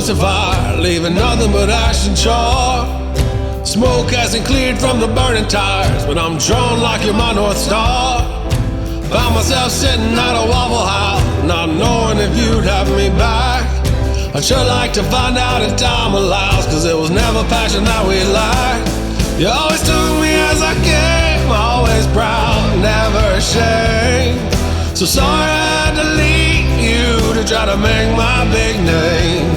dumpster fire, leaving nothing but ash and char. Smoke hasn't cleared from the burning tires, but I'm drawn like you're my North Star. Found myself sitting at a Waffle House, not knowing if you'd have me back. I'd sure like to find out if time allows, cause it was never passion that we lacked. You always took me as I came, always proud, never ashamed. So sorry I had to leave you to try to make my big name.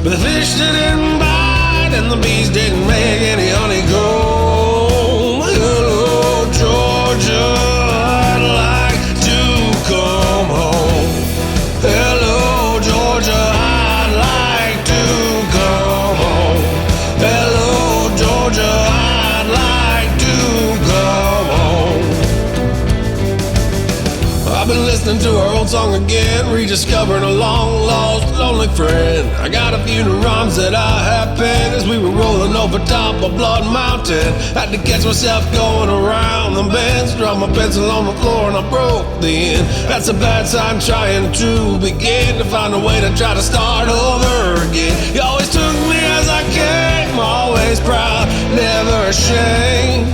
But the fish didn't bite and the bees didn't make any honeycomb. Hello, Georgia, I'd like to come home. Hello, Georgia, I'd like to come home. Hello, Georgia, I'd like to come home. I've been listening to our old song again, rediscovering a long-lost, lonely friend. I got a few new rhymes that I have penned as we were rolling over top of Blood Mountain. Had to catch myself going around the bends, dropped my pencil on the floor and I broke the end. That's a bad sign trying to begin to find a way to try to start over again. You always took me as I came, always proud, never ashamed.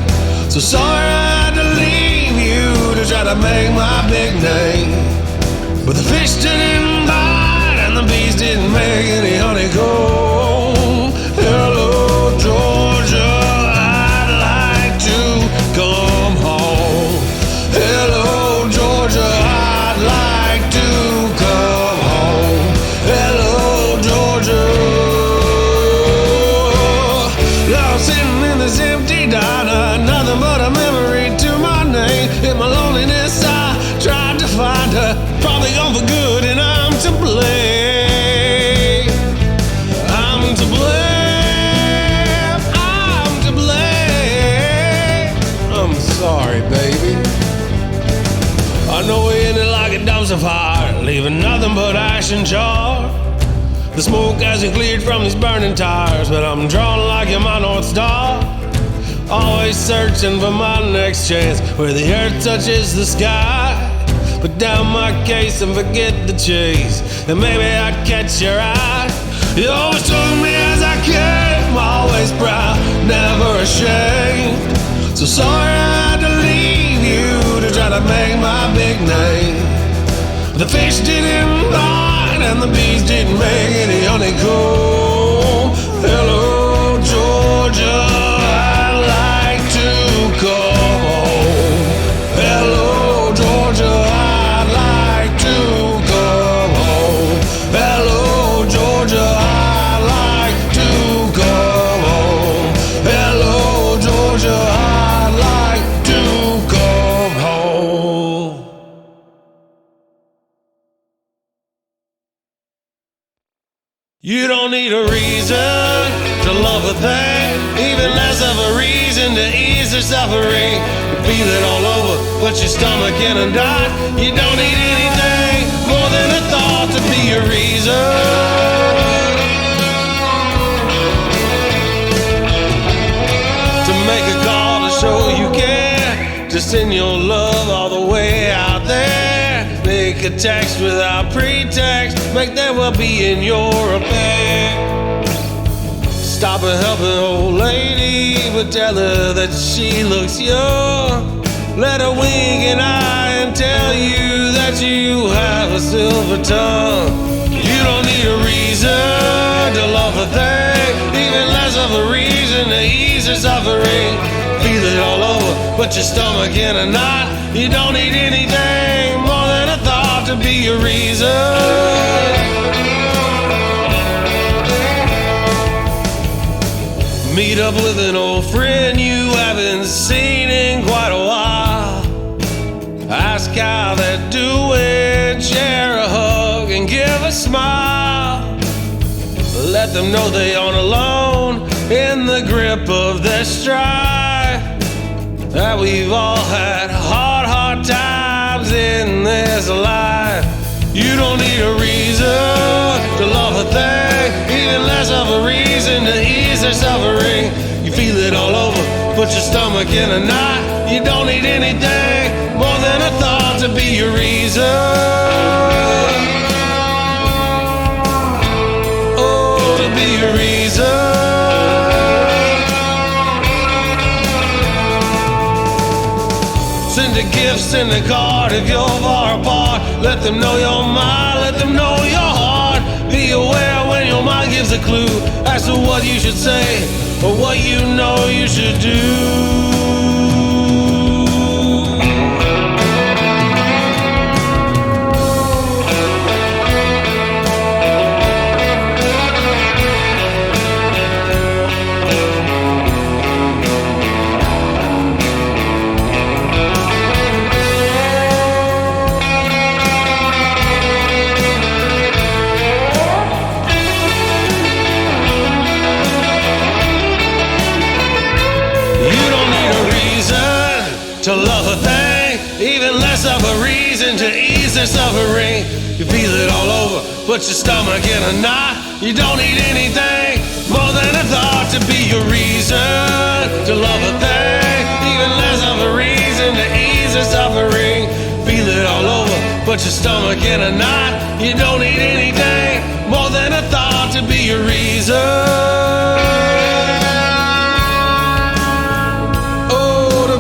So sorry I had to leave you to try to make my big name. But the fish didn't bite and the bees didn't make any honeycomb. Hello, Georgia, I'd like to come home. Hello, Georgia, I'd like to come home. Hello, Georgia. Now I'm sitting in this empty diner, nothing but a memory to my name. In my loneliness I tried to find her, probably gone for good and I'm to blame. I'm to blame. I'm to blame. I'm sorry, baby. I know we ended like a dumpster fire, leaving nothing but ash and char. The smoke hasn't cleared from these burning tires, but I'm drawn like you're my North Star. Always searching for my next chance, where the earth touches the sky. Put down my case and forget the chase, and maybe I'd catch your eye. You always took me as I came, always proud, never ashamed. So sorry I had to leave you to try to make my big name. The fish didn't bite and the bees didn't make any honeycomb. Hello, Georgia, I'd like to come home. Hello, Georgia, I'd like to come home. Hello, Georgia, I'd like to come home. Hello, Georgia, I'd like to come home. You don't need a reason to love a thing, even less of a reason to ease their suffering. You feel it all over, but your stomach in a knot. You don't need anything more than a thought to be a reason to make a call to show you care, to send your love all the way out there. Make a text without pretext, make their well-being your affair. Stop a helping old lady, but tell her that she looks young. Let her wink an eye and tell you that you have a silver tongue. You don't need a reason to love a thing, even less of a reason to ease her suffering. Feel it all over, but your stomach in a knot. You don't need anything more than a thought to be a reason. Meet up with an old friend you haven't seen in quite a while. Ask how they're doing, share a hug and give a smile. Let them know they aren't alone in the grip of their strife. That we've all had hard times in this life. You don't need a reason to love a thing, even less of a reason to ease their suffering. You feel it all over, put your stomach in a knot. You don't need anything more than a thought to be your reason. Oh, be your reason. Send a gift, send a card if you're far apart. Let them know your mind, let them know your heart. Be aware when your mind gives a clue as to what you should say or what you know you should do. To love a thing, even less of a reason to ease their suffering. You feel it all over, put your stomach in a knot. You don't need anything more than a thought to be your reason. To love a thing, even less of a reason to ease their suffering. Feel it all over, put your stomach in a knot. You don't need anything more than a thought to be your reason.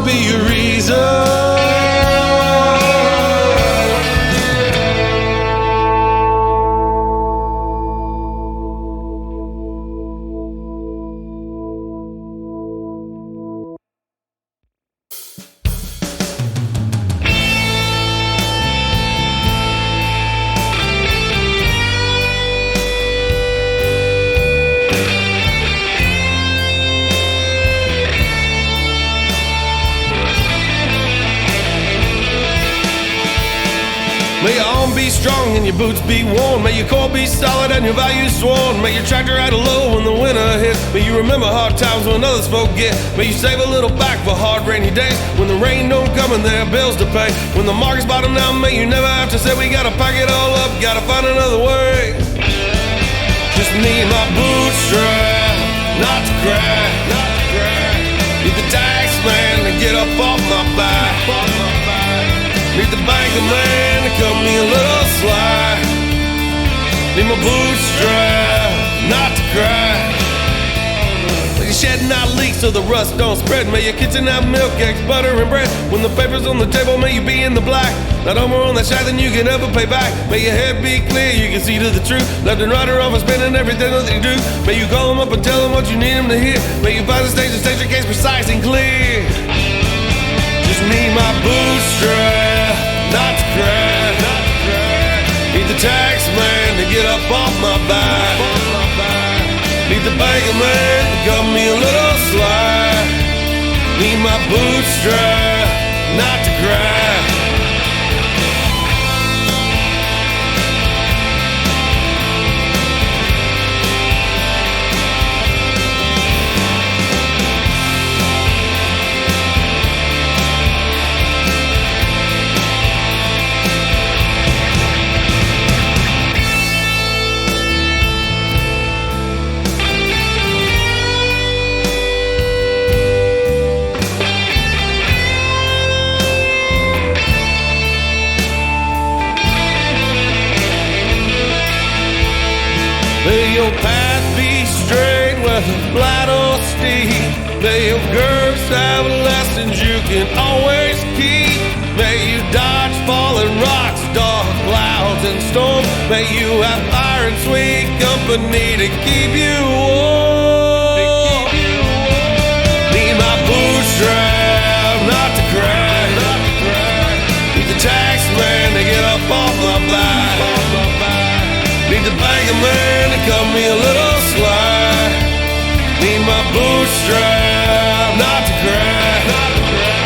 Be your reason. May your arm be strong and your boots be worn. May your core be solid and your values sworn. May your tractor ride low when the winter hits. May you remember hard times when others forget. May you save a little back for hard rainy days when the rain don't come and there are bills to pay. When the market's bottom down, may you never have to say we gotta pack it all up, gotta find another way. Just need my bootstrap, not to cry, not to cry. Need the tax man to get up off my back. Need the banker man to cut me a little slack. Need my bootstrap, not to cry. May you shedding out leaks so the rust don't spread. May your kitchen have milk, eggs, butter, and bread. When the paper's on the table, may you be in the black. Not no more on that shack than you can ever pay back. May your head be clear, you can see to the truth. Left and right or off and spinning everything that you do. May you call them up and tell them what you need them to hear. May you find the stage and state your case precise and clear. Just need my bootstrap, not to cry, not to cry. Need the tax man to get up off my back. Need the banker man to cut me a little slack. Need my bootstrap, not to cry. May your path be straight, whether flat or steep. May your curves have lessons you can always keep. May you dodge falling rocks, dark clouds and storms. May you have iron sweet company to keep you warm. Need my bootstrap, not to cry. Need the tax man to get up off my back. Need the banker man to cut me a little slack. Need my bootstrap, not to cry, not to cry.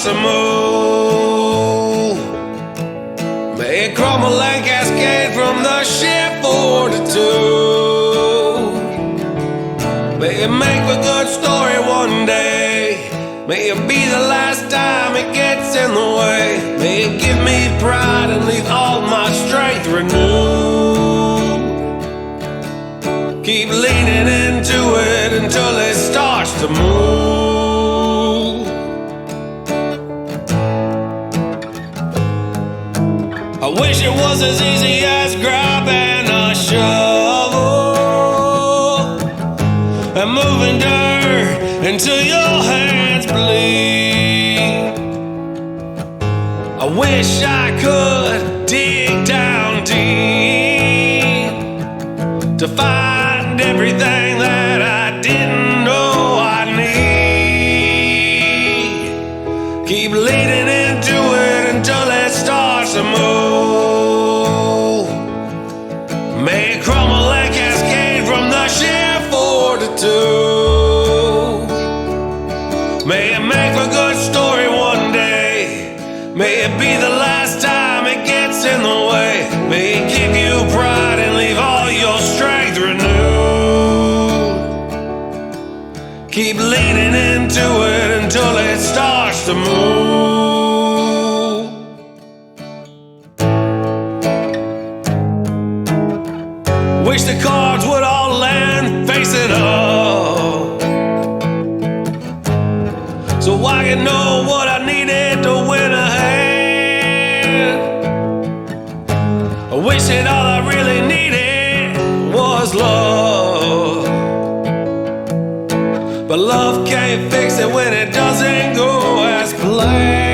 starts to move. May it crumble and cascade from the sheer fortitude. May it make a good story one day. May it be the last time it gets in the way. May it give me pride and leave all my strength renewed. Keep leaning into it until it starts to move. I wish it was as easy as grabbing a shovel and moving dirt until your hands bleed. I wish I could dig down deep to find everything that I didn't know I need. Keep leaning into it until it starts to move. May it crumble and cascade from the sheer fortitude. May it make a good story one day. May it be the last time it gets in the way. May it give you pride and leave all your strength renewed. Keep leaning into it until it starts to move. Wish the cards would all land face it up, so I can know what I needed to win a hand. I wish that all I really needed was love, but love can't fix it when it doesn't go as planned.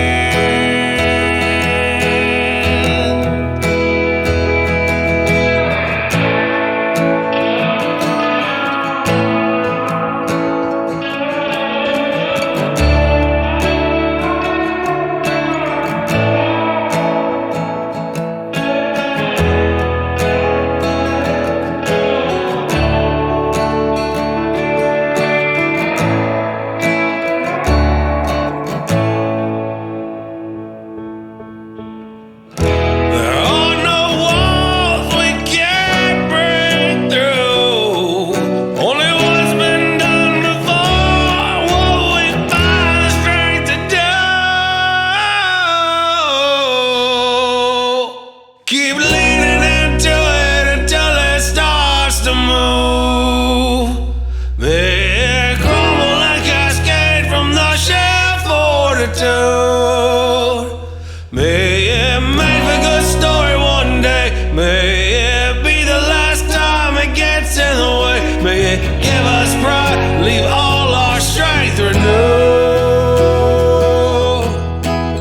May it make a good story one day. May it be the last time it gets in the way. May it give us pride, leave all our strength renewed.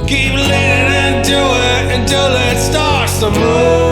Keep leaning into it until it starts to move.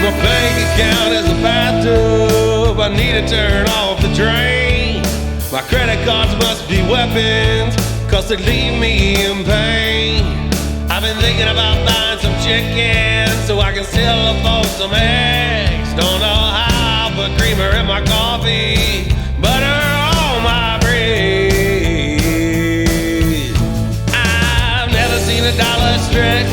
My bank account is a bathtub, I need to turn off the drain. My credit cards must be weapons, cause they leave me in pain. I've been thinking about buying some chicken so I can still afford some eggs. Don't know how I'll put creamer in my coffee, butter on my bread. I've never seen a dollar stretch.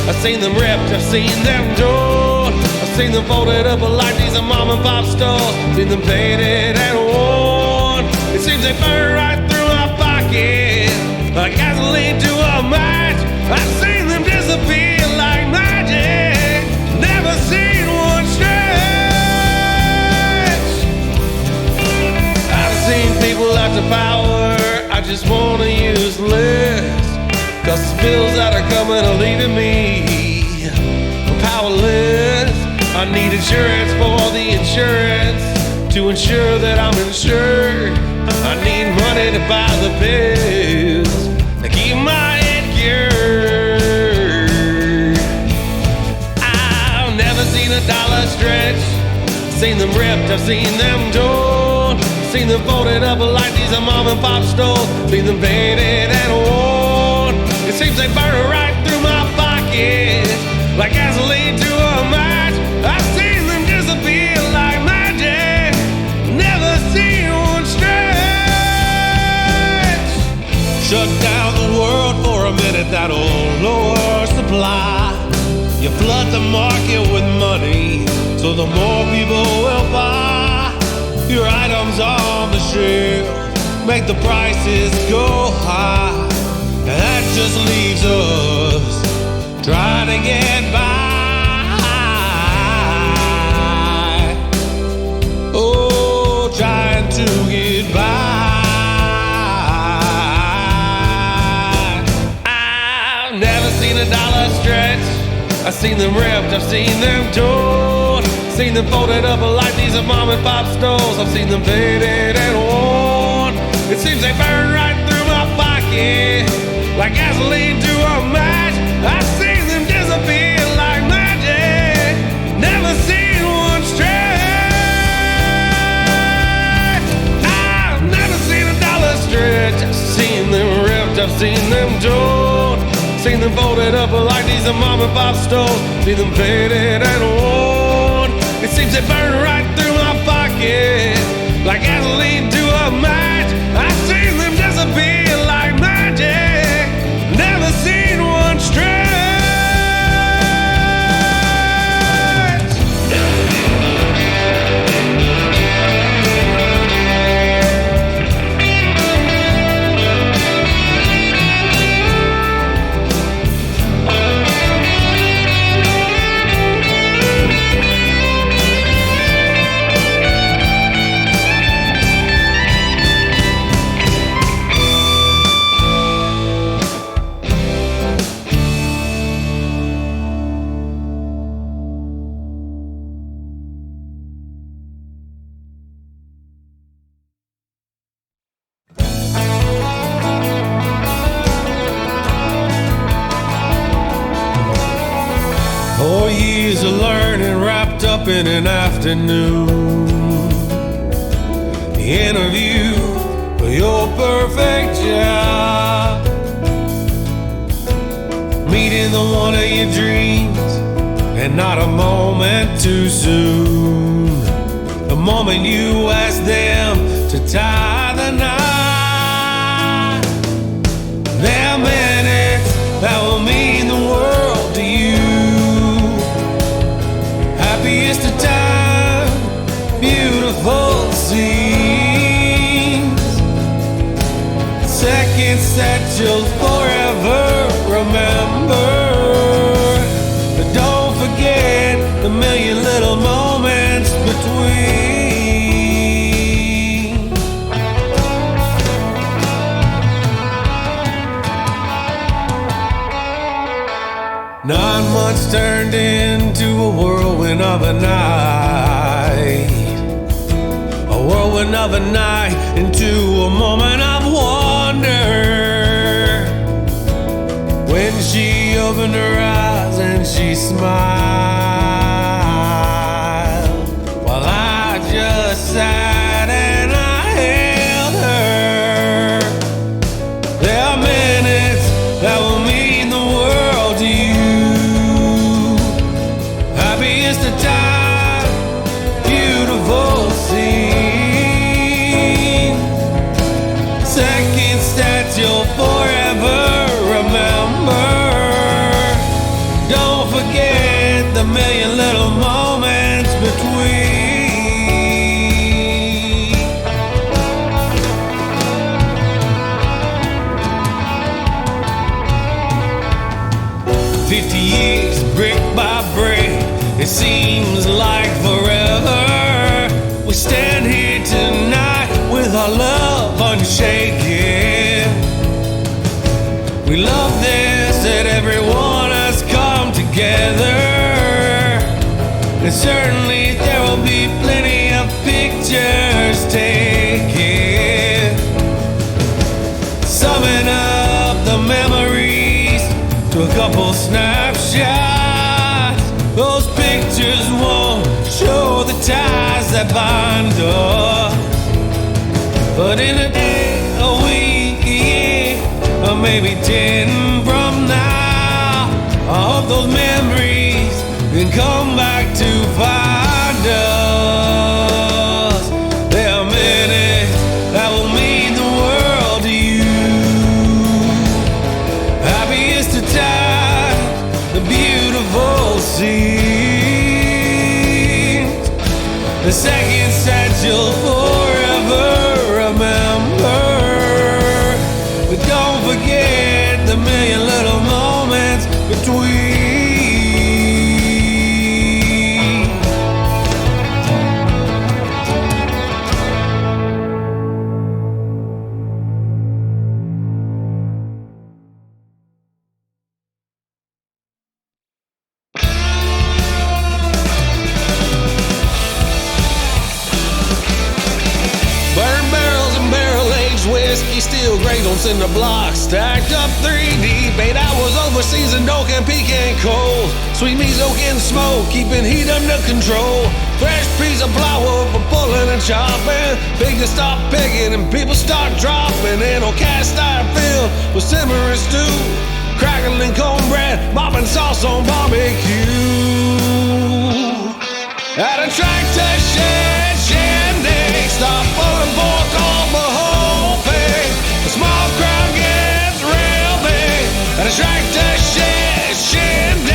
I've seen them ripped, I've seen them torn, I've seen them folded up like these mom and pop stores, seen them painted and worn. It seems they burn right through my pocket like gasoline to a match. I've seen them disappear like magic, never seen one stretch. I've seen people after power, I just wanna use less, cause the bills that are coming are leaving me powerless. I need insurance for the insurance to ensure that I'm insured. I need money to buy the pills to keep my head cured. Seen them ripped, I've seen them torn. Seen them folded up like these mom and pop stores. Seen them faded and worn. It seems they burn right through my pocket like gasoline to a match. I've seen them disappear like magic. Never seen one stretch. Shut down the world for a minute, that'll lower supply. You flood the market with money, so the more people will buy. Your items on the shelf make the prices go high, and that just leaves us trying to get by. Oh, trying to get by. I've never seen a dollar stretch. I've seen them ripped, I've seen them torn. Seen them folded up like these mom and pop stores. I've seen them faded and worn. It seems they burn right through my pocket like gasoline to a match. I've seen them disappear like magic. Never seen one stretch. I've never seen a dollar stretch. I've seen them ripped, I've seen them torn. Seen them folded up like these mom and pop stores. Seen them faded and worn. It seems they burn right through my pocket like gasoline to a match. I've seen them disappear like magic. Never seen one stretch. In an afternoon, the interview for your perfect job, meeting the one of your dreams, and not a moment too soon. The moment you ask them to tie the knot, there are minutes that will mean the world to you. Happiest of time, beautiful scenes, seconds that you'll forever remember. But don't forget the million little moments between. 9 months turned into a whirlwind of a night, a whirlwind of a night into a moment of wonder. When she opened her eyes and she smiled, while I just sat and I held her. There are minutes that will mean the world to you. Happiest of time, beautiful scene, seconds that you'll forever remember. Don't forget the million little moments between. ties that bind us. But in a day, a week, a year, or maybe 10 from now, I hope those memories can come back to find us. There are many that will mean the world to you. Happiest of times, the beautiful scenes, the seconds that you'll forever remember. But don't forget the million little moments between. Whiskey, steel grades on cinder blocks, stacked up 3 deep. 8 hours overseas in oak and pecan cold. Sweet meats, oak and smoke, keeping heat under control. Fresh piece of flour for pulling and chopping. Pigs stop picking and people start dropping. In on cast iron filled with simmering stew, crackling cornbread, mopping sauce on barbecue. At a tractor shed, Shindig, stop pulling pork off a whole pig. A small crowd gets real big at a tractor shed, Shindig.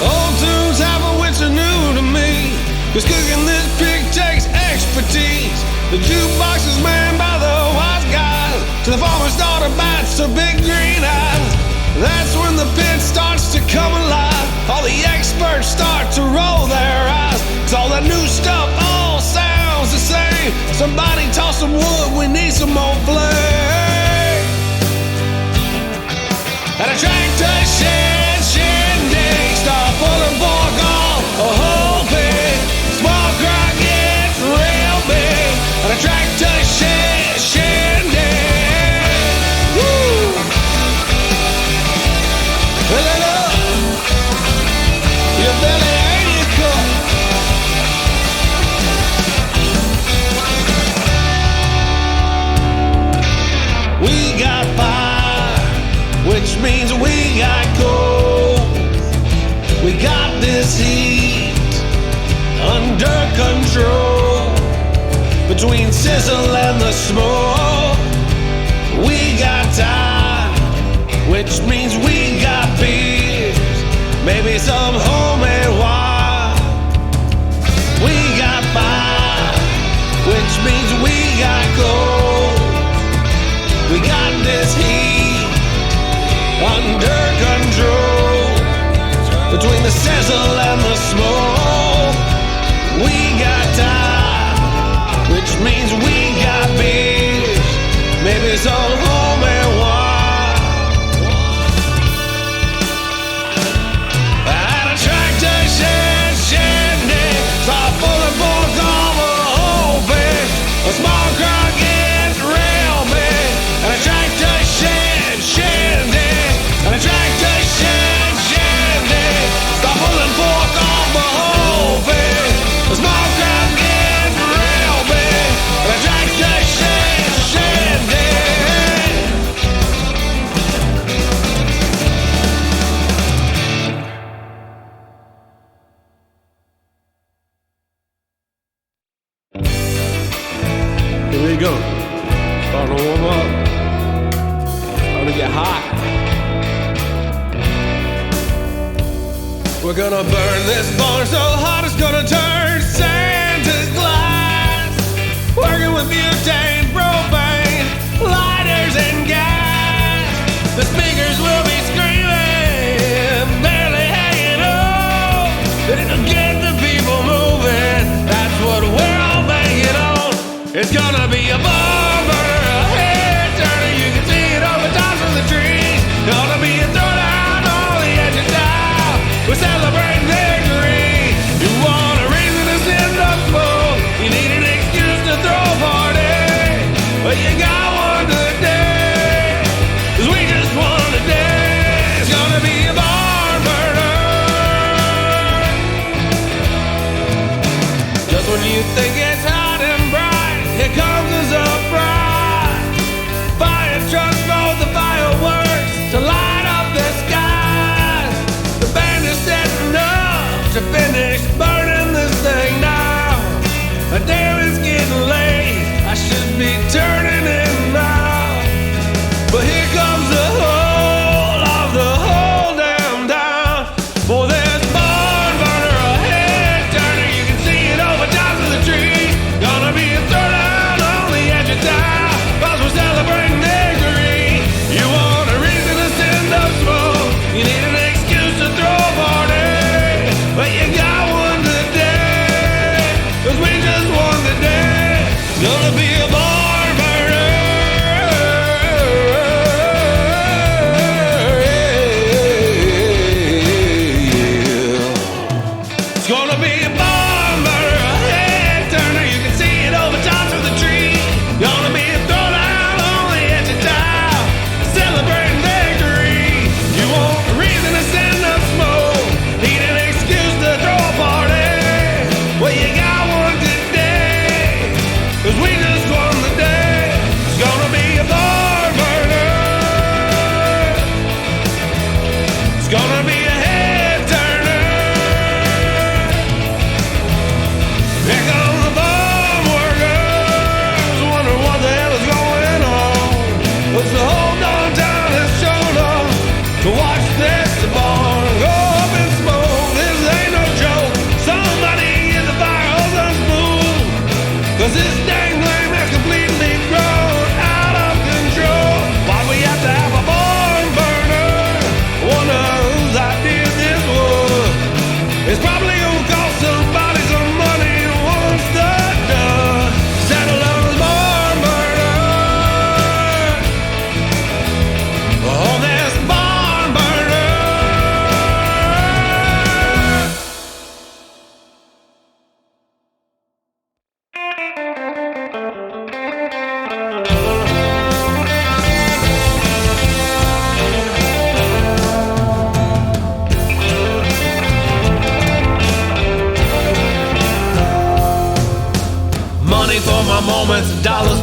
Old tunes have a which are new to me, 'cause cooking this pig takes expertise. The jukebox is manned by the wise guys, to the farmer's daughter bats her big green eyes. That's when the pit starts to come alive. All the experts start to roll their eyes, 'cause all that new stuff all sounds the same. Somebody toss some wood, we need some more flame. At a tractor shed, Shindig, start pulling pork off a whole pig. Small crowd gets real big at a tractor shed, Shindig. Woo! Fill it up, your belly ain't your cup. We got fire, which means we got gold. We got this heat under control. Between sizzle and the smoke, we got time, which means we got beers, maybe some homemade wine. We got fire, which means we got gold. We got this heat under control. Between the sizzle and the smoke, we got time, which means we got beers, maybe some homemade wine. At a tractor shed, Shindig, start pulling pork off a whole pig. A small crowd gets real big. At a tractor shed, Shindig, at a tractor shed, Shindig, start pulling pork off a whole pig. A small crowd gets real big. At a tractor shed, Shindig. Here we go. Starting to warm up. Starting to get hot. We're gonna burn this barn so hot it's gonna turn Santa's glass. Working with butane, propane, lighters and gas. The speakers will be screaming, barely hanging on. It'll get the people moving. That's what we're all banking on. It's gonna be a bumper, a head turner. You can see it over tops of the trees. Gonna be a throwdown on the edge of town. We're celebrating victory. You want a reason to send the smoke. You need an excuse to throw a party. But you got one today.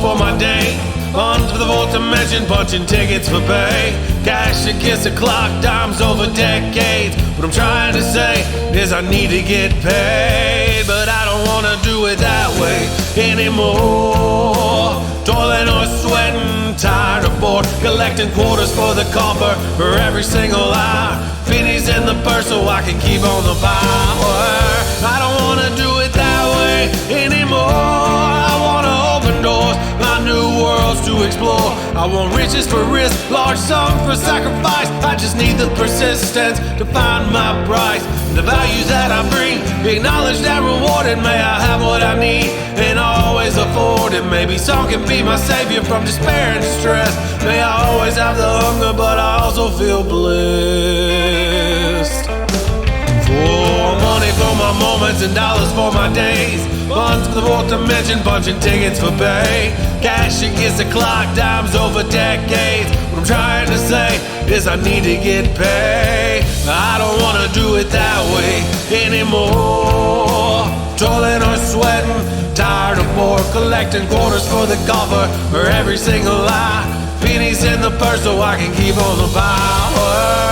for my day. Funds for the fourth dimension, punching tickets for pay. Cash against the clock, dimes over decades. What I'm trying to say is I need to get paid, but I don't wanna do it that way anymore. Toiling or sweating, tired or bored, collecting quarters for the copper for every single hour. Pennies in the purse so I can keep on the power. I don't wanna do it that way anymore. I wanna open doors, my new worlds to explore. I want riches for risk, large sums for sacrifice. I just need the persistence to find my price. The value that I bring, acknowledged and rewarded. May I have what I need and always afford it. Maybe song can be my savior from despair and distress. May I always have the hunger, but I also feel blessed. For money for my moments and dollars for my days. Funds for the fourth dimension, punching tickets for pay. Cash against the clock, dimes over decades. What I'm trying to say is I need to get paid. I don't wanna do it that way anymore. Toiling or sweating, tired or bored, collecting quarters for the golfer for every single lie. Pennies in the purse so I can keep on the power.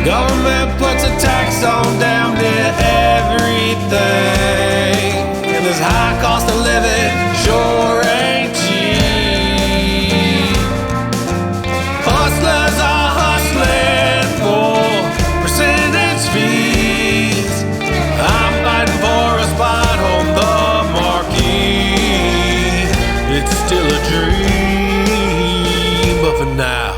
Government puts a tax on damn near everything, and this high cost of living sure ain't cheap. Hustlers are hustling for percentage fees. I'm fighting for a spot on the marquee. It's still a dream, but for now,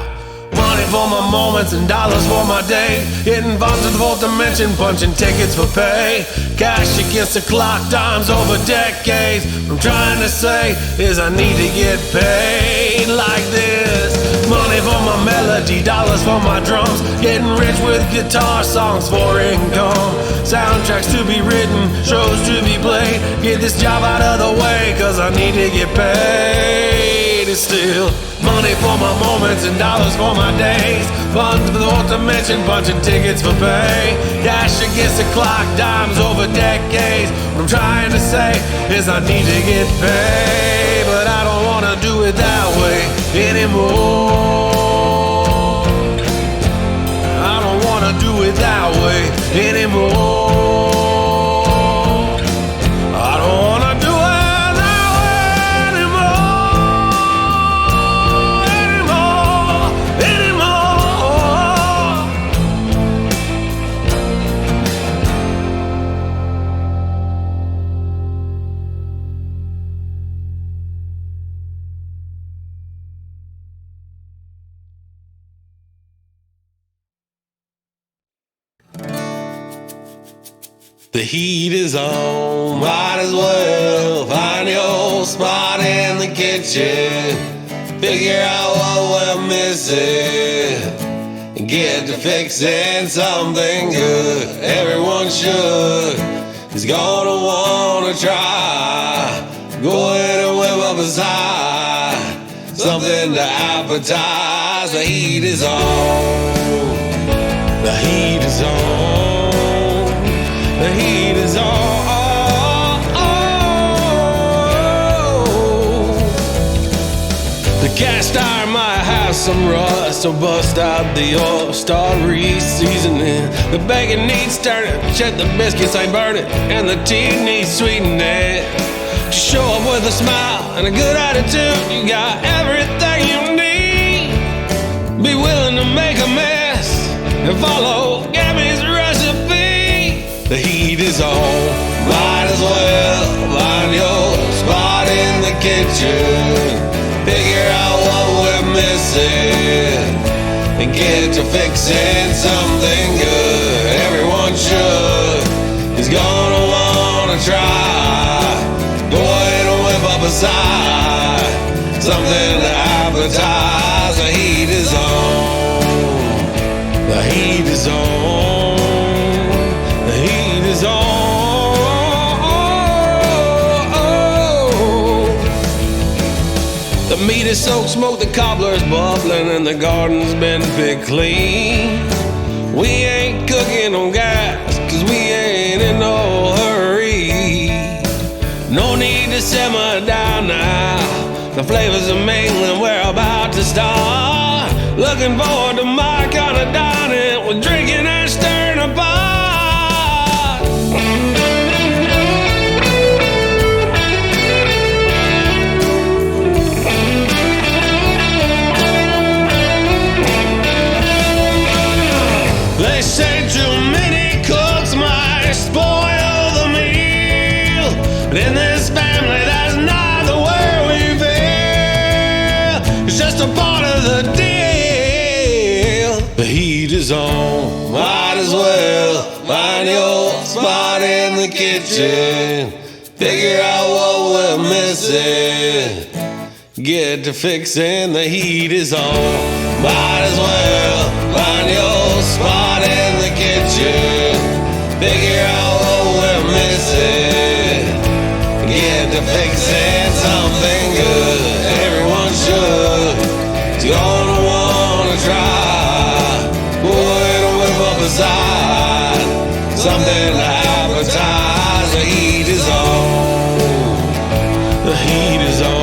for my moments and dollars for my day. Hitting funds to the fourth dimension, punching tickets for pay. Cash against the clock, dimes over decades. What I'm trying to say is I need to get paid like this. Money for my melody, dollars for my drums. Getting rich with guitar songs for income. Soundtracks to be written, shows to be played. Get this job out of the way, cause I need to get paid. It's still money for my moments and dollars for my days. Funds for the fourth dimension, punching tickets for pay. Cash against the clock, dimes over decades. What I'm trying to say is I need to get paid, but I don't wanna do it that way anymore. I don't wanna do it that way anymore. I don't wanna do it that way The heat is on, might as well find your spot in the kitchen. Figure out what we're missing and get to fixing something good. Everyone should is gonna wanna try. Go ahead and whip up a side, something to appetize. The heat is on, the heat is on. The heat is on. The cast iron might have some rust, so bust out the oil, start re-seasoning. The bacon needs turning, check the biscuits ain't burning, and the tea needs sweetening. Just show up with a smile and a good attitude, you got everything you need. Be willing to make a mess and follow Gabby's recipe. The heat is on, might as well find your spot in the kitchen. Figure out what we're missing and get to fixing something good. Everyone should is gonna wanna try. Go ahead and whip up a side, something to appetize. The heat is on, the heat is on. The heat is on. The meat is soaked, smoke, the cobbler's bubbling, and the garden's been picked clean. We ain't cooking on gas, cause we ain't in no hurry. No need to simmer down now. The flavors are mingling, we're about to start. Looking forward to my kind of dining, with drinking and stirring a pot. They say too many cooks might spoil the meal, but in this family that's not the way we feel. It's just a part of the deal. The heat is on, might as well find your spot in the kitchen. Figure out what we're missing, get to fixing. The heat is on, might as well find your spot in the kitchen. Figure out what we're missing, get to fixing something good. Everyone should, it's gonna wanna try. Boy, to whip up a side, something to appetize. The heat is on, the heat is on.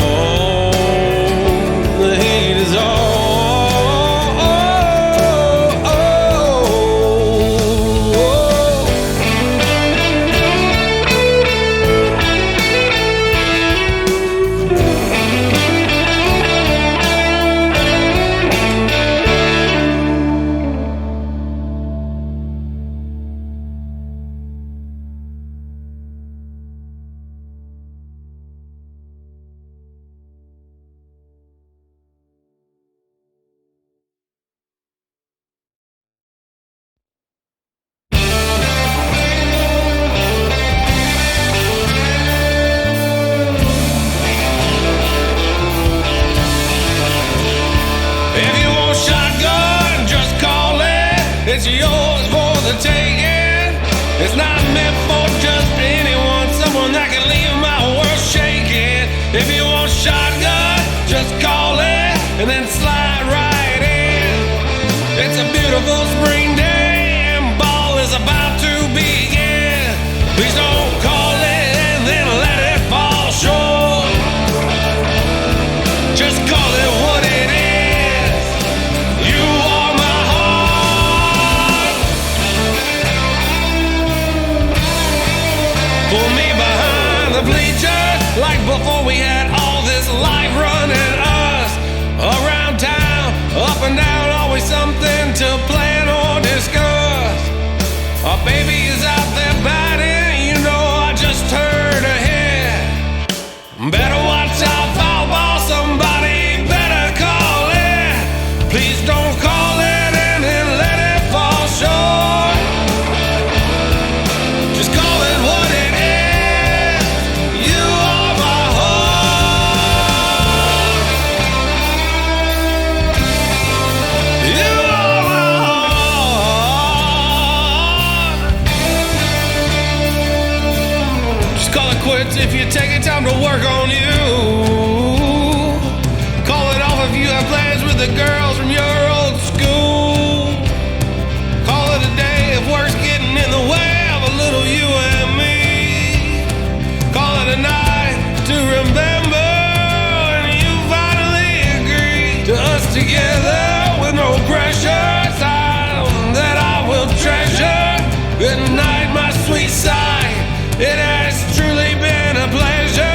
It's yours for the taking. It's not meant for just anyone, someone that can leave my world shaking. If you want shotgun, just call it and then slide right in. It's a beautiful spring day and ball is about to begin. Please don't call it and then let it fall short. Just call it what it is. You are my heart. Pull me behind the bleachers like before we had all this life running us around town, up and down, always something to plan or discuss. Our baby is out there batting, you know I just heard a hit. Better watch out, foul ball, somebody better call it. Please don't call it and then let it fall short. Just call it what it is. You are my heart. You are my heart. Just call it quits if you're taking time to work on you. Call it off if you have plans with the girls from your old school. Call it a day if work's getting in the way of a little you and me. Call it a night to remember when you finally agree to us together with no pressure. Time that I will treasure. Good night, my sweet sight. It has truly been a pleasure.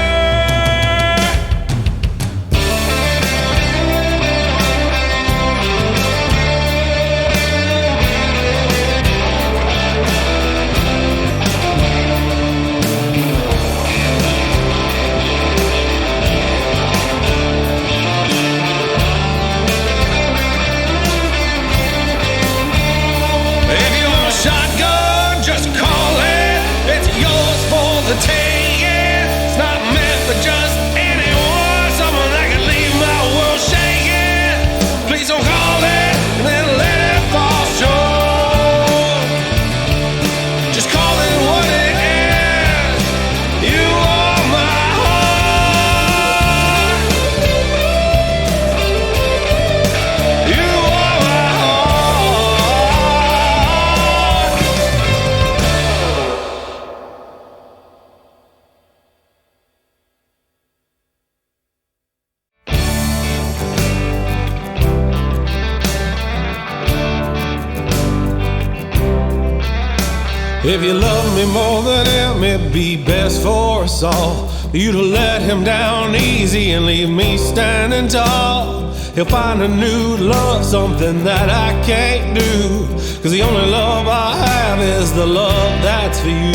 If you love me more than him, it'd be best for us all for you to let him down easy and leave me standing tall. He'll find a new love, something that I can't do, 'cause the only love I have is the love that's for you.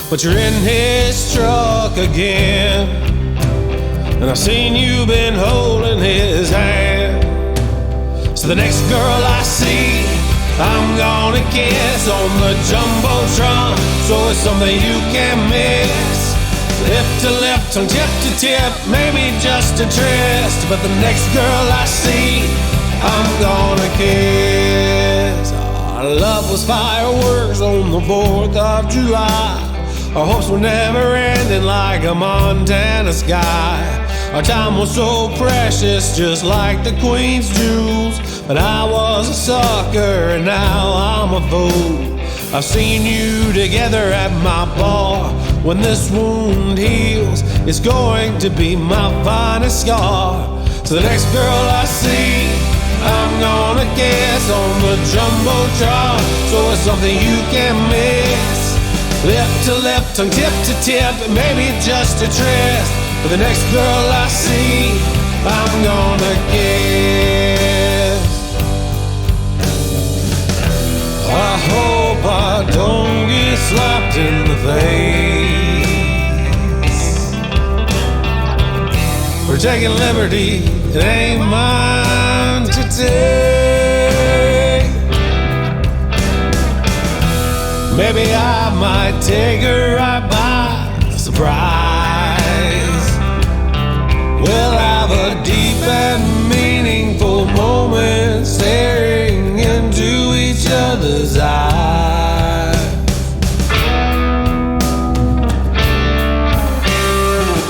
But you're in his truck again, and I've seen you been holding his hand. So the next girl I see, I'm gonna kiss on the Jumbotron, so it's something you can't miss. Lip to lip, tongue tip to tip, maybe just a tryst. But the next girl I see, I'm gonna kiss. Our love was fireworks on the 4th of July. Our hopes were never ending like a Montana sky. Our time was so precious, just like the Queen's jewels. But I was a sucker and now I'm a fool. I've seen you together at my bar. When this wound heals, it's going to be my finest scar. So the next girl I see, I'm gonna kiss on the Jumbotron, so it's something you can't miss. Lip to lip, tongue tip to tip, maybe just a tryst. For the next girl I see, I'm gonna kiss. I hope I don't get slapped in the face for taking liberty, it ain't mine to take. Maybe I might take her right by surprise. We'll have a deep and meaningful moment, staring into each other's eyes.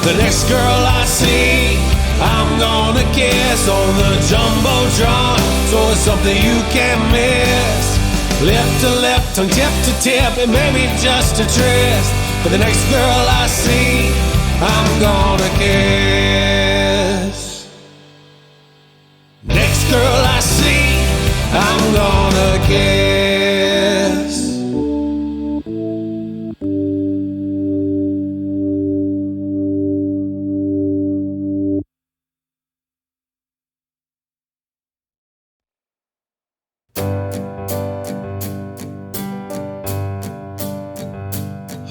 The next girl I see, I'm gonna kiss on the Jumbotron, so it's something you can't miss. Lip to lip, tongue tip to tip, it may be just a tryst. But the next girl I see, I'm gonna kiss. Next girl I see, I'm gonna kiss.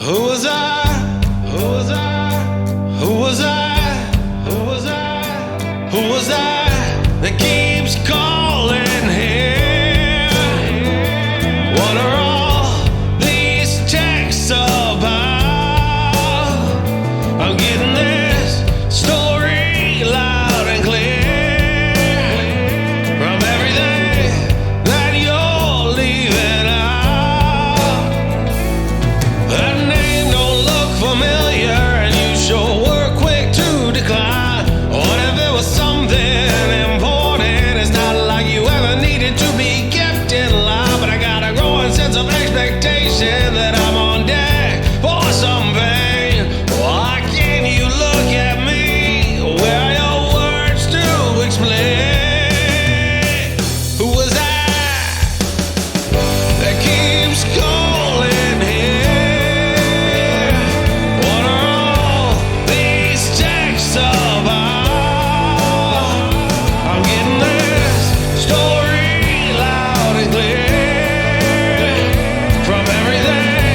Who was I? Who was I? Who was I? Who was I? Who was I that keeps calling here? What are all these texts about? I'm getting this story loud and clear from everything that you're leaving out. That name don't look familiar, and you sure were quick to decline. What if it was something important? It's not like you ever needed to be kept in line. But I got a growing sense of expectation that I'm on deck for something. Why can't you look at me? Where are your words to explain? Who was that keeps calling here? What are all these texts about? I'm getting this story loud and clear from everything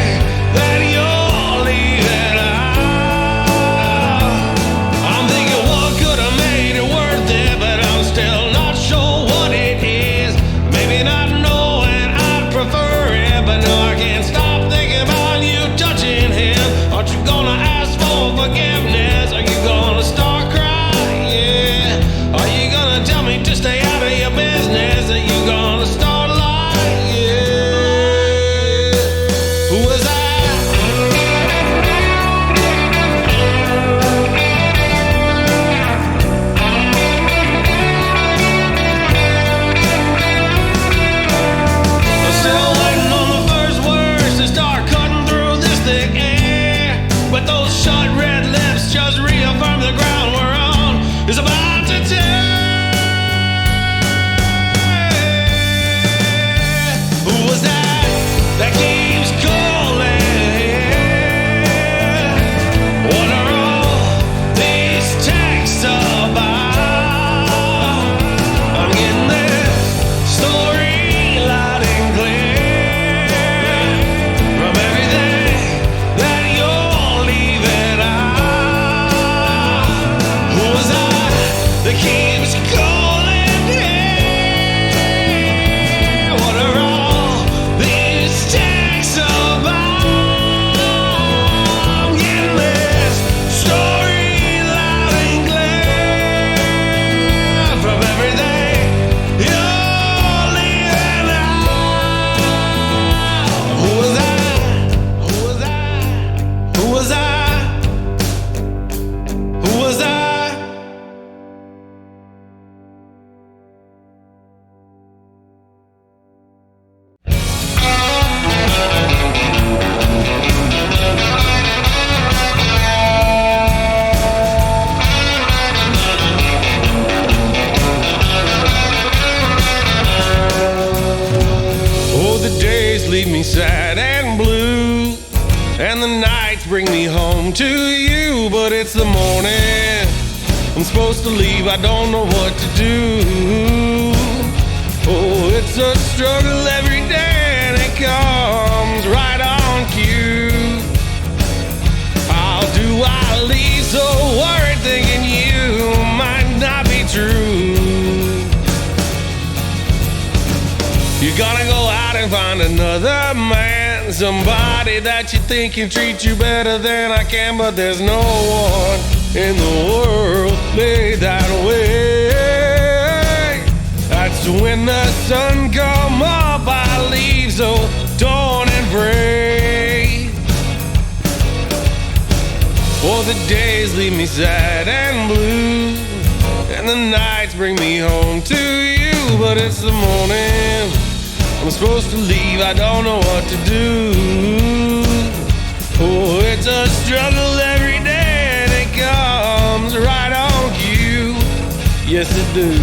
and the nights bring me home to you. But it's the morning, I'm supposed to leave, I don't know what to do. Oh, it's a struggle every day, and it comes right on cue. How do I leave so worried, thinking you might not be true? You're gonna go out and find another man, somebody that you think can treat you better than I can, but there's no one in the world made that way. That's when the sun come up, I leave so torn and frayed. For the days leave me sad and blue, and the nights bring me home to you. But it's the morning, I'm supposed to leave, I don't know what to do. Oh, it's a struggle every day, and it comes right on cue. Yes, it do.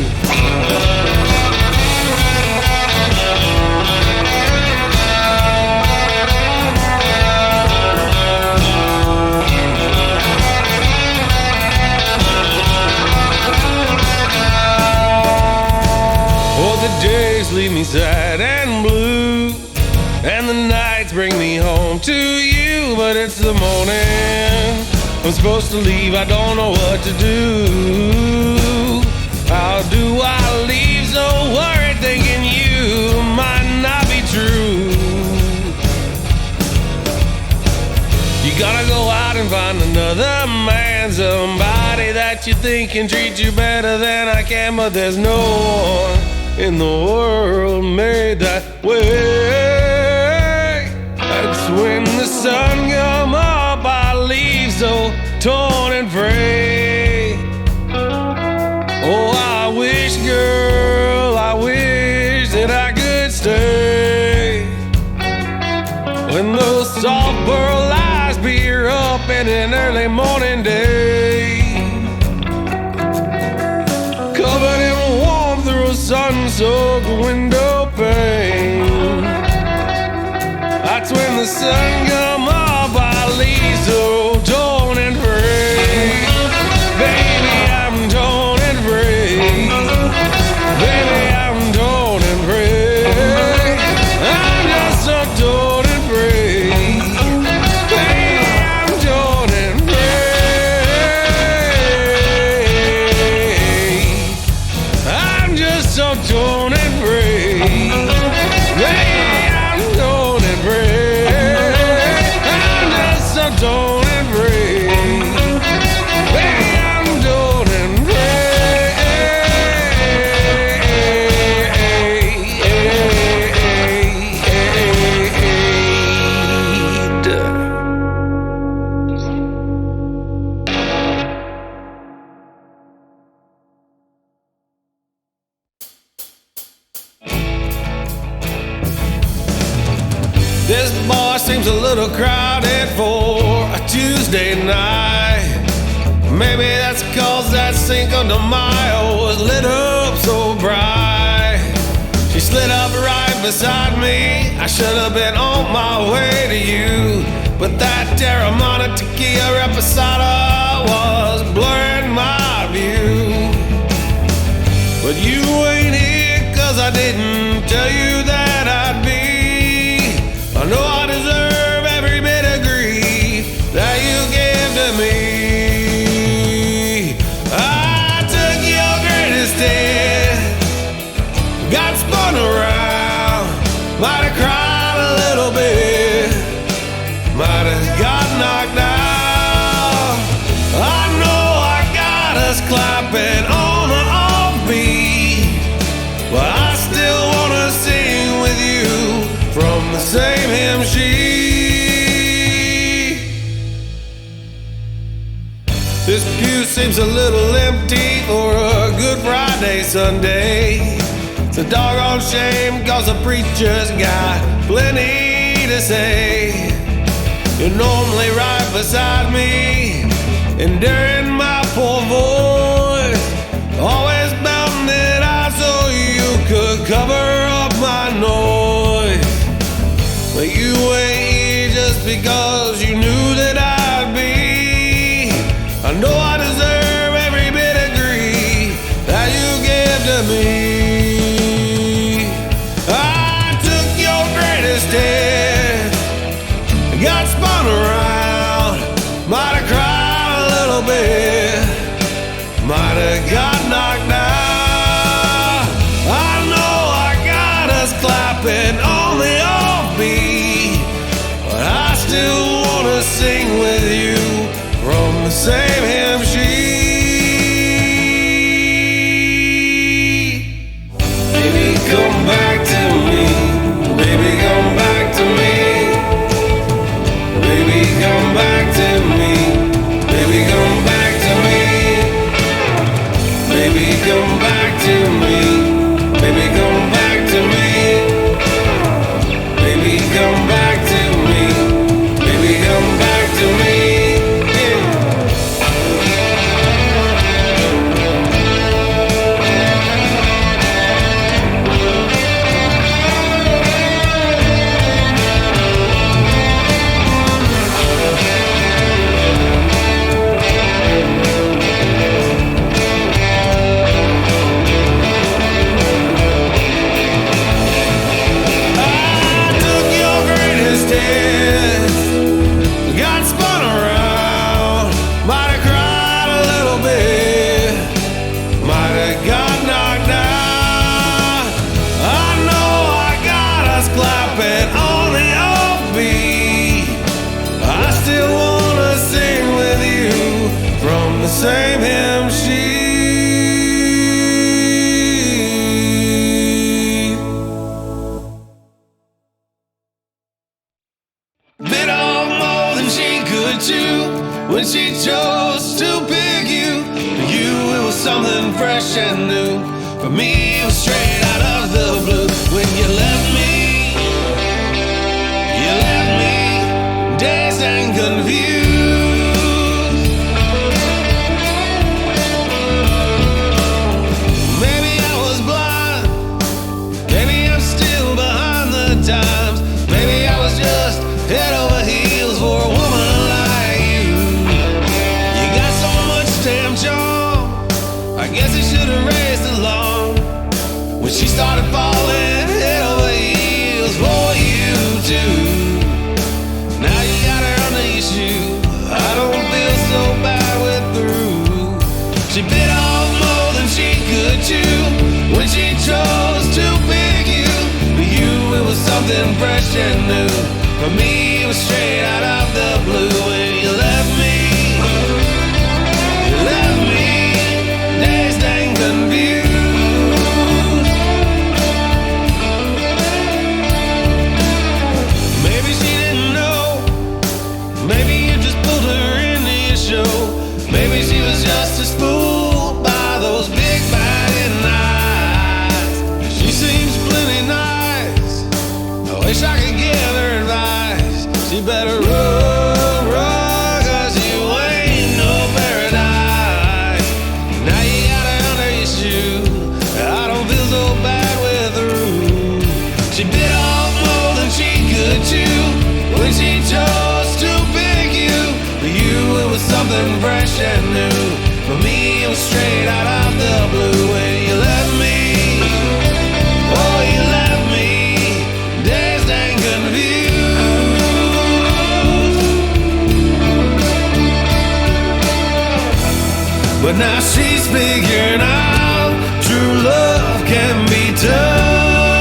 Days leave me sad and blue, and the nights bring me home to you. But it's the morning, I'm supposed to leave, I don't know what to do. How do I leave so worried, thinking you might not be true? You gotta go out and find another man, somebody that you think can treat you better than I can, but there's no one in the world made that way. That's when the sun come up, I leave so torn and frayed. Oh, I wish, girl, I wish that I could stay. When those soft pearl eyes peer up in an early morning day, covered in warmth through a sun-soaked window pane. That's when the sun come up, I leave so torn and frayed. Baby, I'm torn and frayed. Baby, I'm torn and frayed. I'm just so torn and frayed. Baby, I'm torn and frayed. I'm just so torn and frayed. Baby, I'm torn and frayed. I'm just so torn and frayed. Baby, I'm torn and This bar seems a little crowded for a Tuesday night. Maybe that's cause that Cinco de Mayo was lit up so bright. She slid up right beside me, I should have been on my way to you, but that Terramana tequila reposada was blurring my view. But you ain't here cause I didn't tell you that I'd be. I know I deserve every bit of grief that you gave to me. I took your greatest hit, got spun around, might have cried a little bit, might have got knocked out. I know I got us clapping on the offbeat, but I still wanna sing with you from the same hymn sheet. This pew seems a little empty for a Good Friday Sunday. It's a doggone shame cause the preacher's got plenty to say. You're normally right beside me, enduring my poor voice, always belting it out so you could cover up my noise. But you ain't here just because you knew that I'd be. I know I deserve every bit of grief that you gave to me. I took your greatest hit, got spun around, might have cried a little bit, might have got knocked out. I know I got us clapping on the offbeat, but I still wanna sing with you from the same hymn sheet. Baby, come back to me. Baby, come back to me. Baby, come back to me. Baby, come back to me. Baby, come back to me. Baby, come back to me. Baby, come back to me. Baby, come back to me. Got spun around, might have cried a little bit, might have got knocked out. I know I got us clapping on the offbeat. I still wanna sing with you from the same hymn sheet. Bit off more than she could chew when she chose to pick you. For you, it was something fresh and new. For me, it was straight out of the blue. When you left me dazed and confused. Maybe I was blind, maybe I'm still behind the times. Maybe I was just head over heels for a woman like you. You got so much damn charm, I guess it should have raised along when she started falling head over heels for you too. Now you got her under your shoe, I don't feel so bad we're through. She bit off more than she could chew when she chose to pick you. For you, it was something fresh and new. For me, it was straight out of the blue. When you left me dazed and confused. Maybe she didn't know, maybe you just pulled her into your show. Maybe she was just as fooled by those big batting eyes. She seems plenty nice, I wish I could give her advice. She better run, run, 'cause you ain't no paradise. Now you got her under your shoe, I don't feel so bad we're through. She bit off more than she could chew when she chose to pick you. For you, it was something fresh and new. For me, it was straight out of the blue. When you left me, oh, you left me dazed and confused. But now she's figuring out true love can be tough.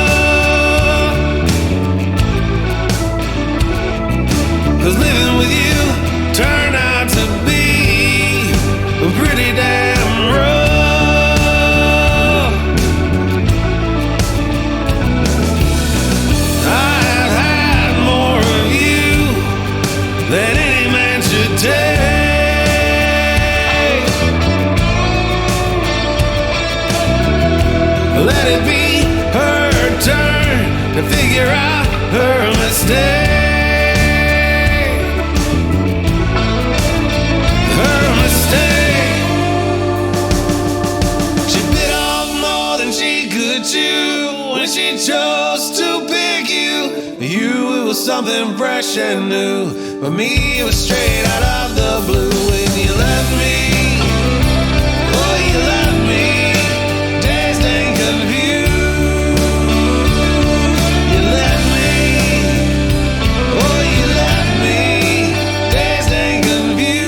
'Cause living with you turned out to be pretty damn rough. I have had more of you than any man should take. Let it be her turn to figure out her mistake. Her mistake. She bit off more than she could chew when she chose to pick you. You, it was something fresh and new. For me, it was straight out of the blue. When you left me, oh, you left me, dazed and confused. You left me, oh, you left me, dazed and confused.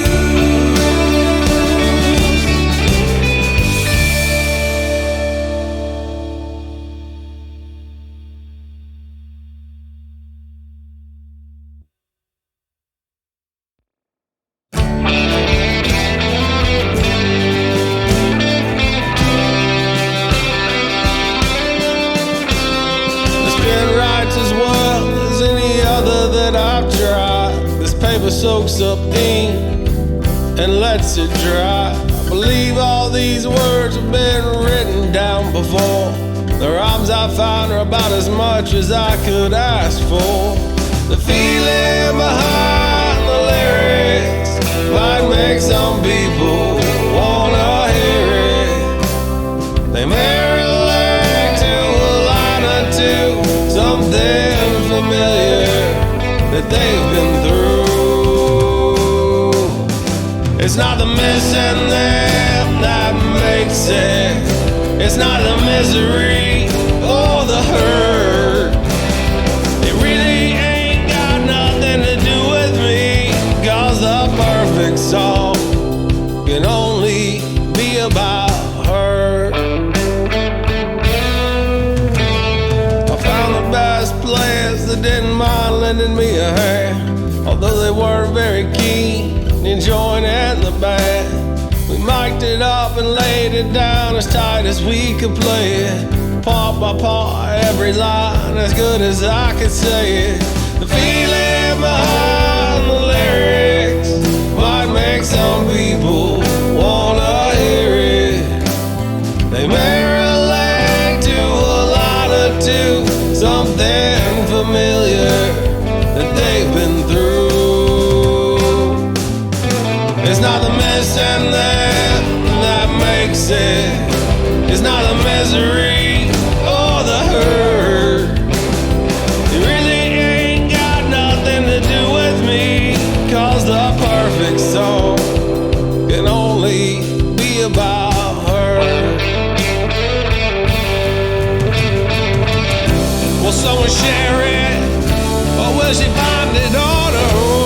As well as any other that I've tried. This paper soaks up ink and lets it dry. I believe all these words have been written down before. The rhymes I find are about as much as I could ask for. The feeling behind the lyrics might make some people wanna hear it. They may relate to a line or two, something familiar that they've been through. It's not the missing them that makes it. It's not the misery or the hurt. It really ain't got nothing to do with me, 'cause the perfect song can only be about her. Players that didn't mind lending me a hand, although they weren't very keen in joining the band. We mic'd it up and laid it down as tight as we could play it, part by part, every line as good as I could say it. The feeling behind the lyrics might make some people wanna hear it. They may relate to a line or two, something familiar that they've been through. It's not the missing them that makes it. It's not the misery or the hurt. It really ain't got nothing to do with me, 'cause the perfect song can only be about her. Will someone share it, or will she find it on her own?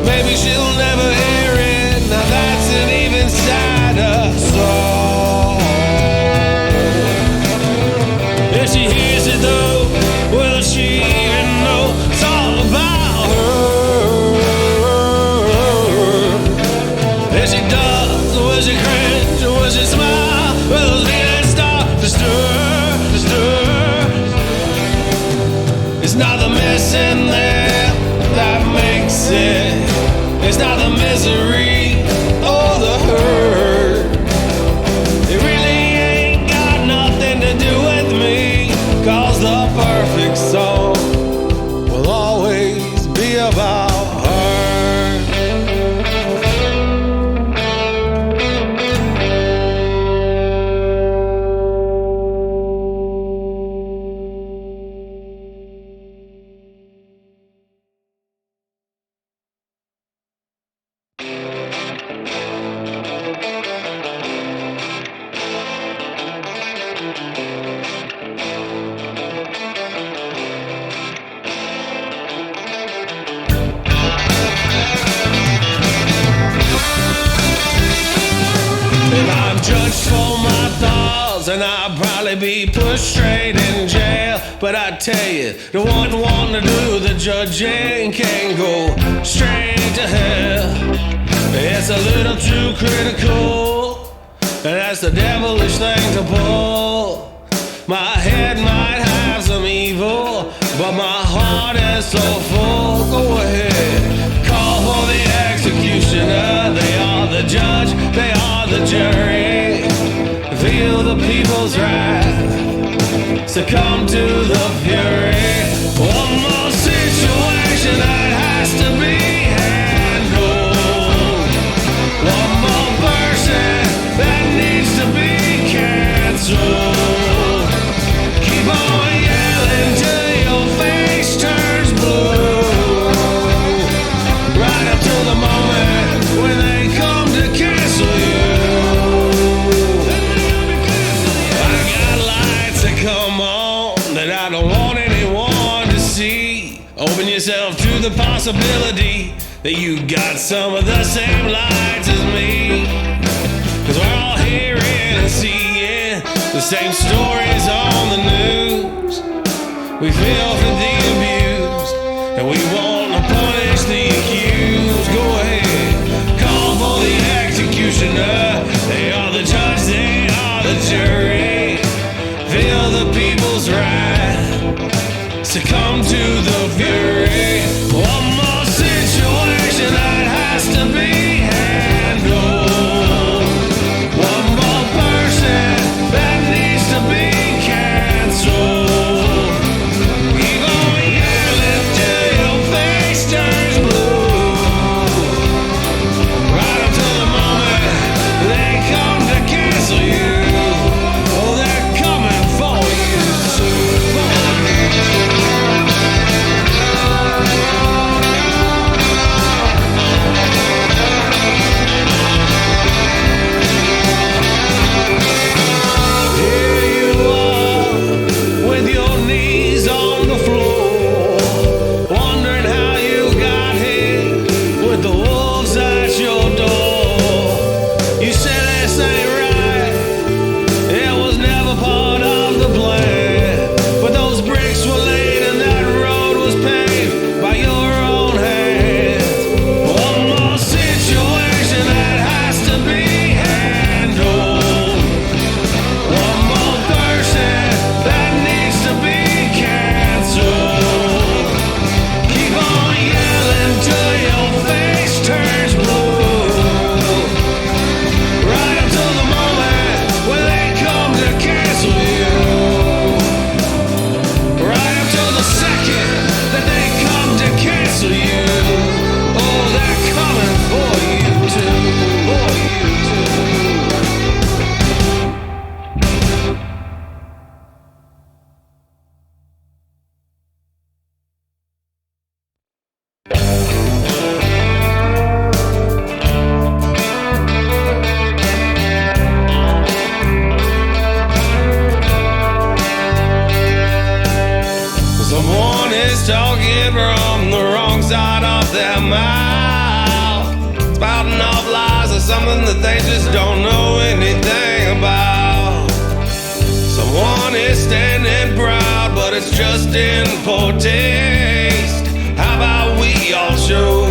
Maybe she'll never hear it. Now that's an even sadder song. If she hears it though, will she even know it's all about her? If she does, will she cringe, or will she smile? Will those feelings start to stir, to stir? It's not the missing them that makes it. It's not the misery or the hurt. It really ain't got nothing to do with me, 'cause the perfect song will always be about her. Judged for my thoughts, and I'd probably be pushed straight in jail. But I tell you, the one wanting to do the judging can go straight to hell. It's a little too critical, and that's the devilish thing to pull. My head might have some evil, but my heart is so full. Go ahead, call for the executioner. They are the judge, they are the jury. Feel the people's wrath, succumb to the fury. One more situation that has to be handled. One more person that needs to be canceled. Keep on, yeah. Open yourself to the possibility that you got some of the same lights as me. Cause we're all hearing and seeing the same stories on the news. We feel for the abused, and we want to punish the accused. Go ahead, call for the executioner. They are the judge, they are the jury. Feel the people's wrath, succumb to the fury. One more situation that has to be handled. One more person that needs to be canceled. Keep on yelling till your face turns blue. Right up to the moment they come to cancel you. Oh, they're coming for you soon. Talking from the wrong side of their mouth, spouting off lies or something that they just don't know anything about. Someone is standing proud, but it's just in poor taste. How about we all show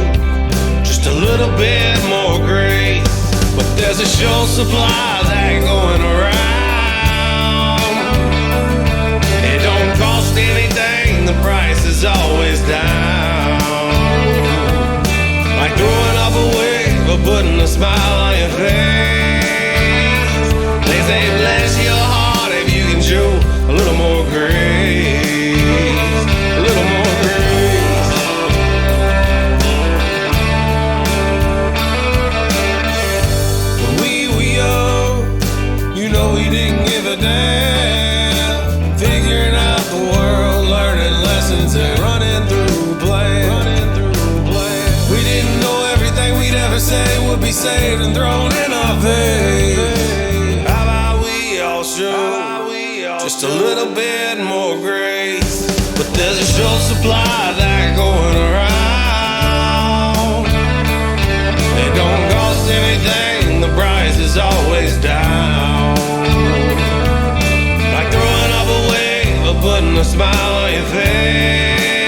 just a little bit more grace? But there's a short supply that going around. It don't cost anything, the price is always down. Like throwing up a wave or putting a smile on your face. They say bless your heart if you can show a little more grace. A little more grace. When we were young, you know we didn't give a damn. Figuring out the world, learning lessons and running through plans. We didn't know everything we'd ever say would be saved and thrown in our face. How about we all show just a little bit more grace? But there's a short supply that going around. It don't cost anything, the price is always down. Like throwing up a wave or putting a smile on your face.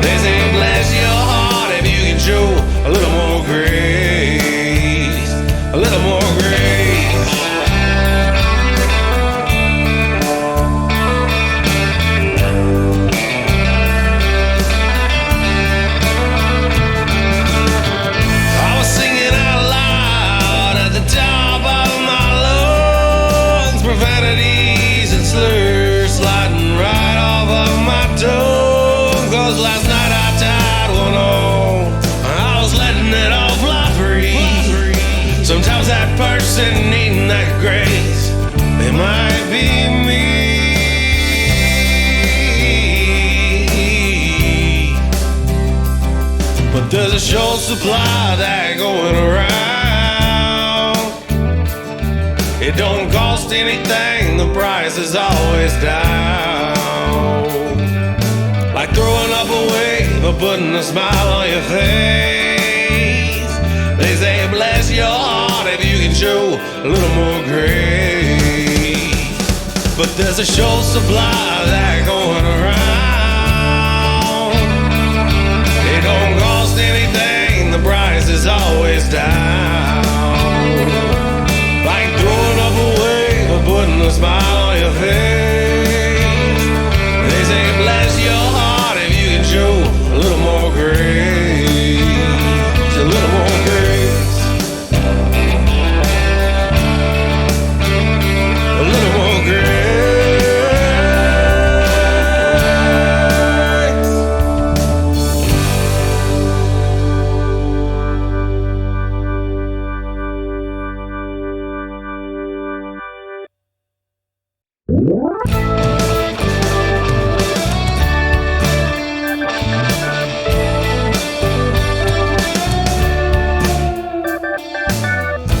They say bless your heart if you can show a little more grace. A little more grace. I was singing out loud at the top of my lungs, profanities and slurs sliding right off of my tongue. Cause last night I tied one on, I was letting it all fly free. Sometimes that person needing that grace, it might be me. But there's a short supply that going around. It don't cost anything, the price is always down. Like throwing up a wave for putting a smile on your face. They say bless your heart if you can show a little more grace. But there's a short supply of that going around. It don't cost anything, the price is always down. Like throwing up away or putting a smile on your face. They say bless your heart if you can show a little more grace. A little more grace. A little more grace.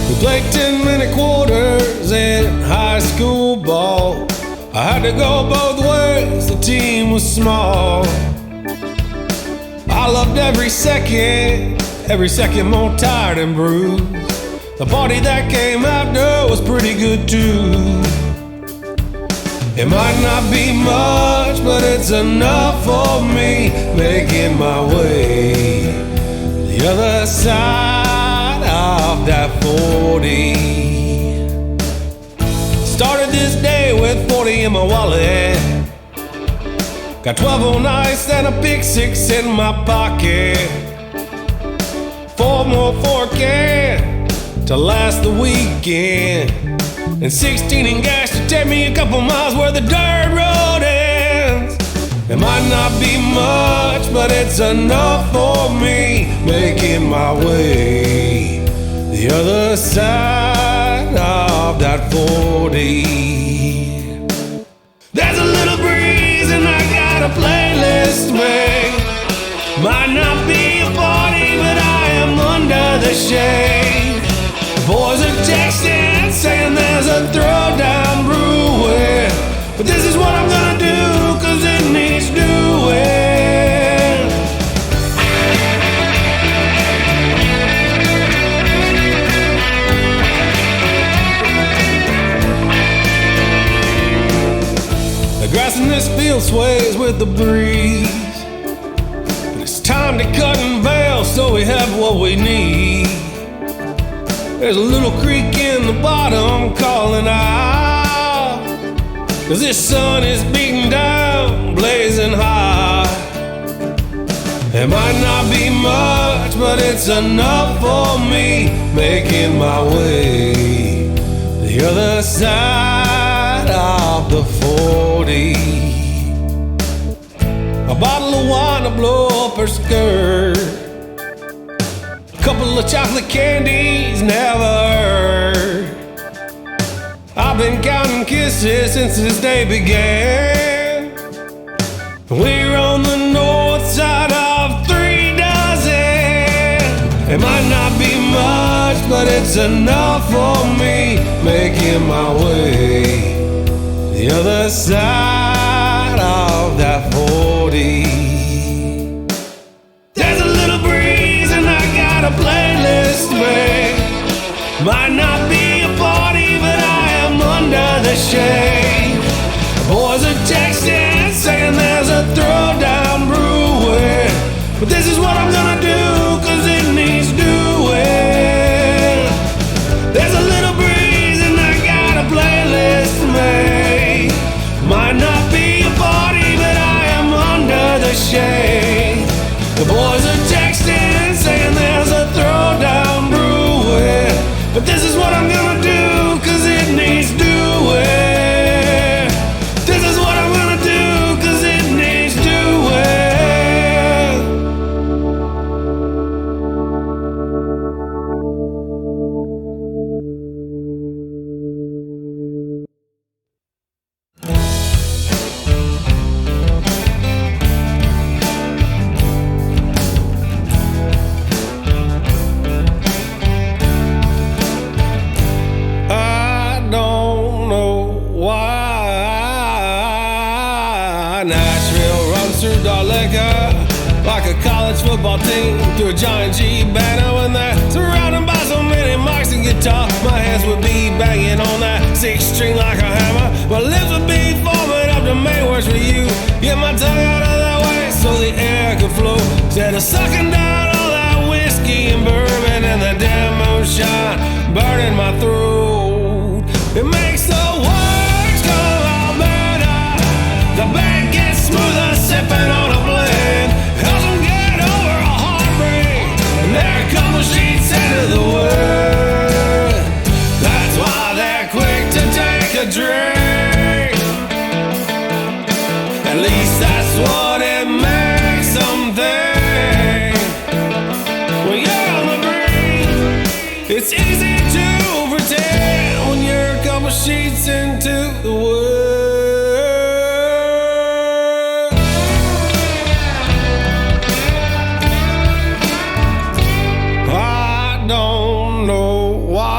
We played 10-minute quarters in high school ball. I had to go both ways, the team was small. I loved every second more tired and bruised. The party that came after was pretty good too. It might not be much, but it's enough for me, making my way the other side of that 40. Started this day with 40 in my wallet. Got 12 on ice and a pick 6 in my pocket. 4 more for a can to last the weekend. And 16 in gas to take me a couple miles where the dirt road ends. It might not be much, but it's enough for me, making my way the other side of that 40. There's a little breeze and I got a playlist made. Might not be a party, but I am under the shade. The boys are texting, saying there's a throwdown brewing. But this is what I'm gonna do, cause it needs doing. The grass in this field sways with the breeze. But it's time to cut and bale, so we have what we need. There's a little creek in the bottom calling out, cause this sun is beating down, blazing hot. It might not be much, but it's enough for me, making my way the other side of the 40. A bottle of wine to blow up her skirt. Couple of chocolate candies, never hurt. I've been counting kisses since this day began. We're on the north side of 3 dozen. It might not be much, but it's enough for me, making my way the other side of that 40. There's a little breeze and I got a playlist made. Might not be a party, but I am under the shade. The boys are texting, saying there's a throwdown brewing. But this is what I'm gonna do, cause it needs doing. There's a little breeze and I got a playlist made. Might not be a party, but I am under the shade. The boys are texting, saying there's a throwdown brewing. But this is what I'm gonna do, cause it needs doing. This is what I'm gonna do, cause it needs doing. Nashville runs through Daleka. like a college football team to a giant G banner. When they're surrounded by so many mics and guitar, my hands would be banging on that 6-string like a hammer. My lips would be forming up to make words for you. Get my tongue out of that way so the air could flow, instead of sucking down all that whiskey and bourbon and the damn moonshine burning my throat. It makes the words come out better, the band gets smoother sipping on a blend, helps them get over a heartbreak, and they're a couple sheets into the word. That's why they're quick to take a drink. At least that's what it makes them think. When you're on the brink, it's easy to pretend when you're a couple sheets into the word. I don't know why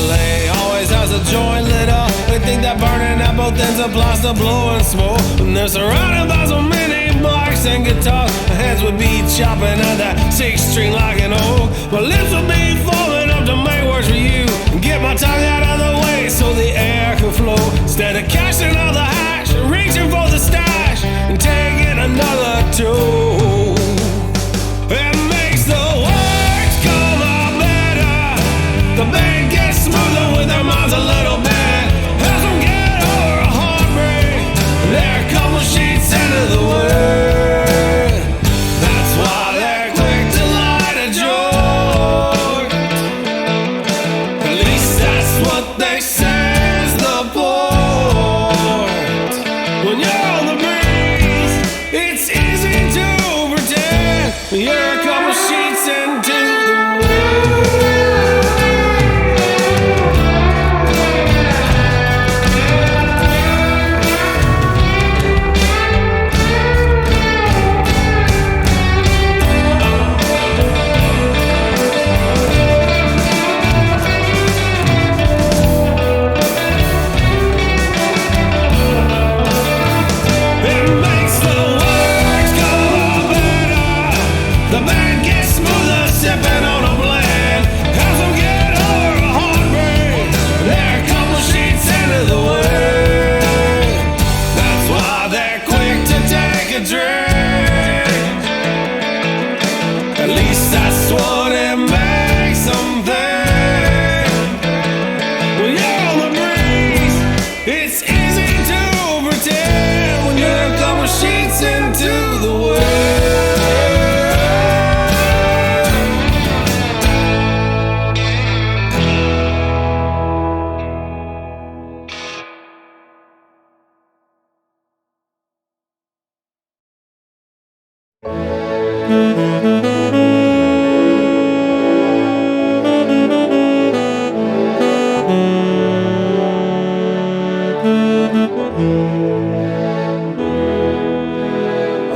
LA always has a joint lit up. They think that burning at both ends applies to blowing smoke. And they're surrounded by so many mics and guitars, my hands would be chopping at that 6-string like an oak. My lips would be falling up to make words for you, and get my tongue out of the way so the air could flow, instead of cashing out the hash, reaching for the stash and taking another toll. It makes the words come out better, the band gets smoother with their minds a little bit, helps them get over a heartbreak, and they're a couple sheets into the word. That's why they're quick to light a joint. At least that's what they say's the point. When you're on the breeze, it's easy to pretend you're a couple sheets into the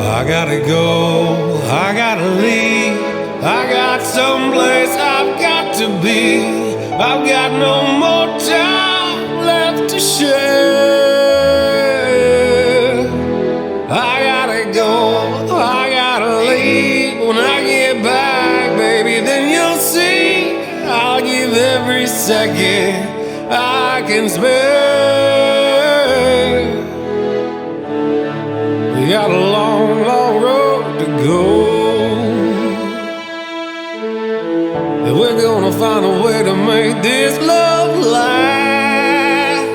I gotta go, I gotta leave, I got someplace I've got to be. I've got no more time left to share. I gotta go, I gotta leave. When I get back, baby, then you'll see I'll give every second I can spare. We got a long, long road to go, and we're gonna find a way to make this love last.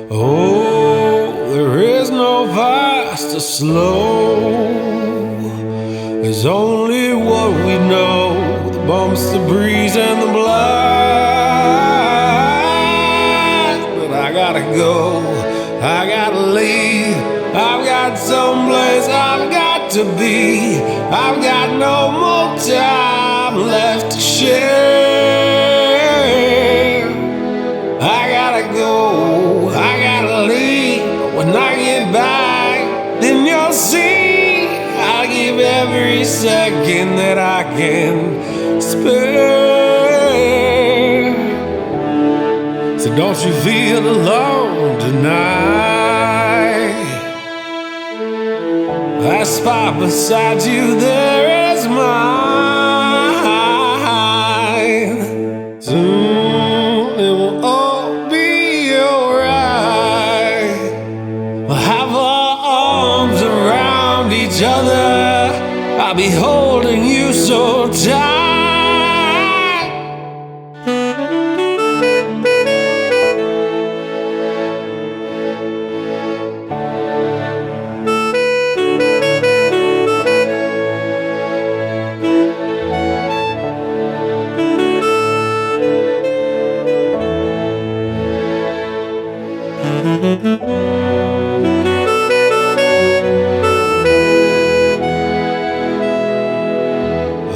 Oh, there is no fast or slow, there's only what we know, the bumps, the breeze, and the blast. But I gotta go, I gotta leave, I've got someplace I've got to be. I've got no more time left to share. I gotta go, I gotta leave. When I get back, then you'll see I'll give every second that I can spare. So don't you feel alone tonight? life beside you there is mine. Soon it will all be alright. We'll have our arms around each other. I'll be holding you so tight.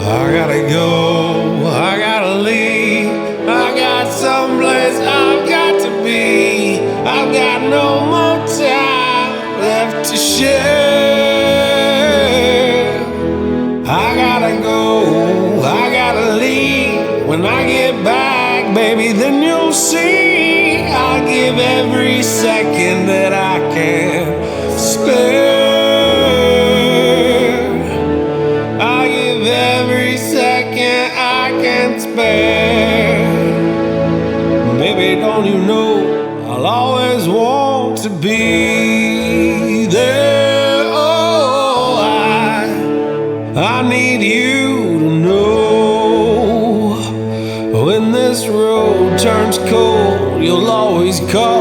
I gotta go, I gotta leave. I got someplace I've got to be. I've got no more time left to share. I gotta go, I gotta leave. When I get back, baby, then you'll see. I'll give every second that I can spare. I'll give every second I can spare. Baby, don't you know I'll always want to be there. Oh, I need you to know when this road turns cold, you'll always call